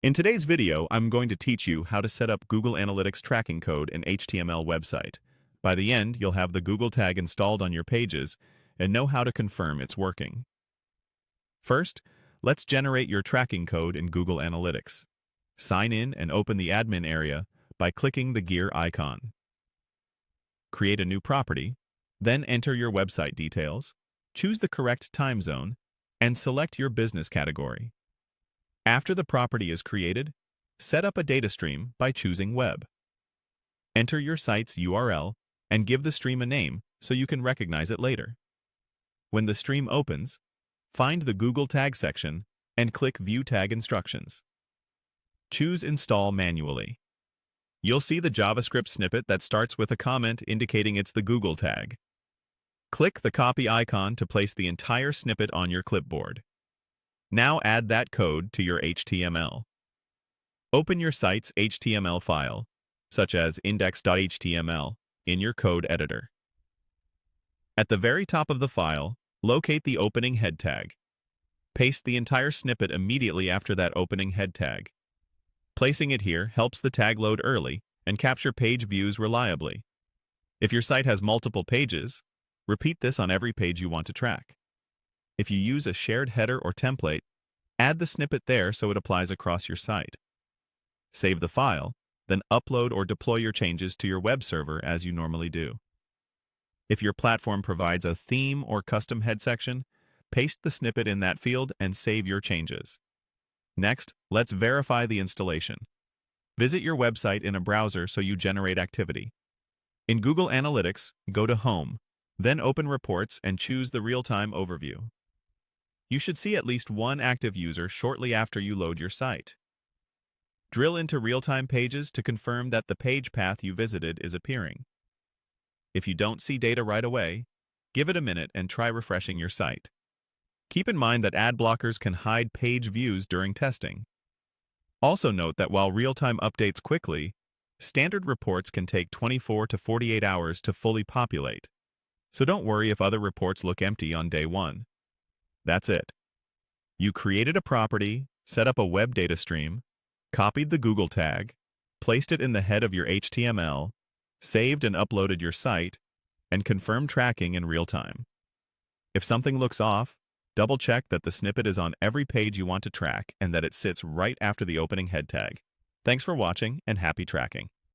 In today's video, I'm going to teach you how to set up Google Analytics tracking code in HTML website. By the end, you'll have the Google tag installed on your pages and know how to confirm it's working. First, let's generate your tracking code in Google Analytics. Sign in and open the admin area by clicking the gear icon. Create a new property, then enter your website details, choose the correct time zone, and select your business category. After the property is created, set up a data stream by choosing Web. Enter your site's URL and give the stream a name so you can recognize it later. When the stream opens, find the Google Tag section and click View Tag Instructions. Choose Install manually. You'll see the JavaScript snippet that starts with a comment indicating it's the Google tag. Click the copy icon to place the entire snippet on your clipboard. Now add that code to your HTML. Open your site's HTML file, such as index.html, in your code editor. At the very top of the file, locate the opening head tag. Paste the entire snippet immediately after that opening head tag. Placing it here helps the tag load early and capture page views reliably. If your site has multiple pages, repeat this on every page you want to track. If you use a shared header or template, add the snippet there so it applies across your site. Save the file, then upload or deploy your changes to your web server as you normally do. If your platform provides a theme or custom head section, paste the snippet in that field and save your changes. Next, let's verify the installation. Visit your website in a browser so you generate activity. In Google Analytics, go to Home, then open Reports and choose the Realtime overview. You should see at least one active user shortly after you load your site. Drill into Realtime pages to confirm that the page path you visited is appearing. If you don't see data right away, give it a minute and try refreshing your site. Keep in mind that ad blockers can hide page views during testing. Also note that while Realtime updates quickly, standard reports can take 24 to 48 hours to fully populate. So don't worry if other reports look empty on day one. That's it. You created a property, set up a web data stream, copied the Google tag, placed it in the head of your HTML, saved and uploaded your site, and confirmed tracking in real time. If something looks off, double-check that the snippet is on every page you want to track and that it sits right after the opening head tag. Thanks for watching and happy tracking.